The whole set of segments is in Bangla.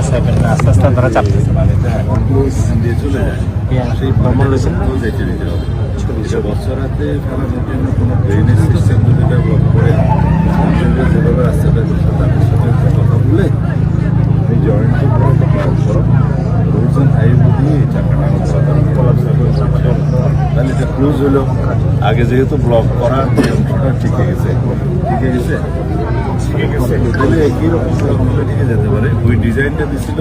সাইবেন না আস্তে আস্তে তারা চাপতেছে পানিটা এখন দিয়ে চলে যায় সেই যেতে দিতে হবে বছরাতে ফেলানোর জন্য কোনো ড্রেনেজ সিস্টেম যদি ডেভেলপ করে যেভাবে রাস্তাটা করতে তাদের সাথে কথা বলে এই জয়েন্টে করো রোডস অ্যান্ড হাইওয়ে দিয়ে চাকাটা তাহলে এটা ক্লোজ হলো আগে যেহেতু ব্লক করার যে অংশটা টিকে গেছে তাহলে একই রকম টিকে যেতে পারে ওই ডিজাইনটা দিয়েছিল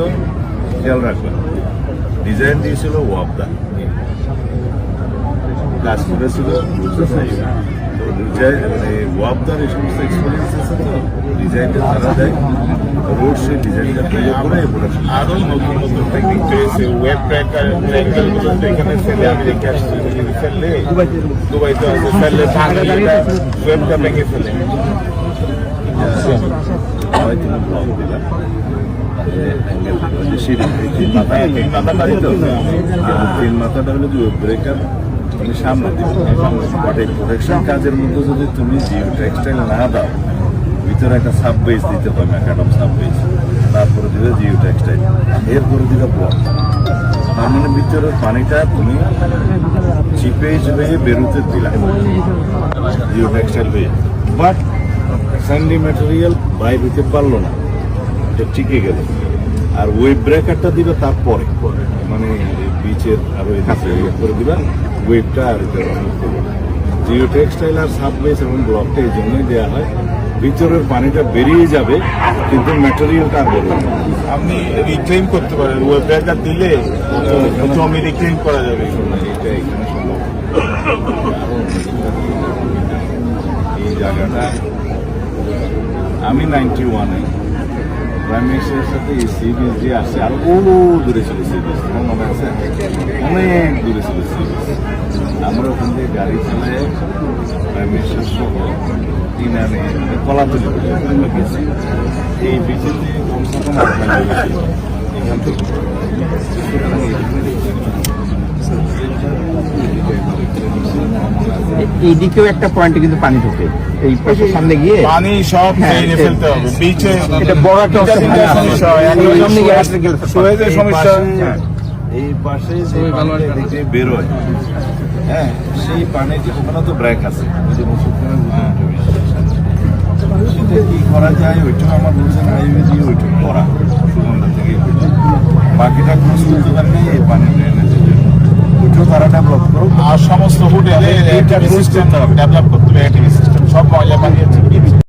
খেয়াল রাখবেন ডিজাইন দিয়েছিল ওয়াবদা কাজ করেছিল ওয়াবদার এই সমস্ত এক্সপিরিয়েন্স আছে তো ডিজাইনটা তারা দেয় রোড সেই ডিজাইনটা তৈরি করে আরো নতুন নতুন টেকনিক পেয়েছে ওয়েব ট্র্যাকার ট্র্যাকগুলো এখানে ফেলে আমেরিকা ফেললে দুবাইতে ফেললে ওয়েবটা ভেঙে ফেলে ব্লক দিলাম তিন মাথাটা হলো যে ব্রেকার তুমি সামনে দিবে বাট এই প্রোটেকশন কাজের মধ্যে যদি তুমি জিও টেক্সটাইল না দাও ভিতরে একটা সাব বেস দিতে হবে ম্যাকাডাম সাব বেস তারপরে দিবে জিও টেক্সটাইল এরপরে দিবে ব্লক তার মানে ভিতরের পানিটা তুমি চিপে চিপে বেরোতে দিলা জিও টেক্সটাইল হয়ে বাট স্যান্ডি ম্যাটেরিয়াল বাইর হইতে পারলো না এটা টিকে গেল আর ওয়েব ব্রেকারটা দিবে তারপরে মানে বিচের আরো করে দিবা ওয়েবটা আর জিও টেক্সটাইল আর সাববেস এবং ব্লকটা এই জন্যই দেওয়া হয় ভিতরের পানিটা বেরিয়ে যাবে কিন্তু ম্যাটেরিয়ালটা আর বেরোবে না আপনি রিক্লেম করতে পারেন ওয়েব ব্রেকার দিলে জমি রিক্লেম করা যাবে এটা এখানে সম্ভব এই জায়গাটা আমি 91-এ প্রাইম মিনিস্টারের সাথে এই সি বিচ দিয়ে আসছে আর দূরে ছিল সি বিচ আমার মনে আছে অনেক দূরে ছিল সি বিচ আমরা ওখান থেকে গাড়ি চালায় প্রাইম মিনিস্টার সহ কিনারে কলাতলি আমরা গেছি এই বিচের যে কমসে কম এখান থেকে এইদিকেও একটা পয়েন্টে কিন্তু পানি ঢোকে এই পাশের সামনে গিয়ে পানি সব মেরে ফেলতে হবে বিচে এটা বড় একটা সমস্যা এই পাশে যে বেরোয় হ্যাঁ সেই পানি যে ওখানে তো ব্রেক আছে সেটা কি করা যায় ওইটাও আমার বলছেন হাইওয়ে দিয়ে ওইটুকু করা সুগন্ধা থেকে বাকিটা কোনো সুবিধা নেই এই পানি ড্রেনেজের জন্য ওইটাও তারা ডেভেলপ করুক আর সমস্ত হোটেলে সিস্টেম ডেভেলপ করতে হবে সিস্টেম সব ময়লা পানি আছে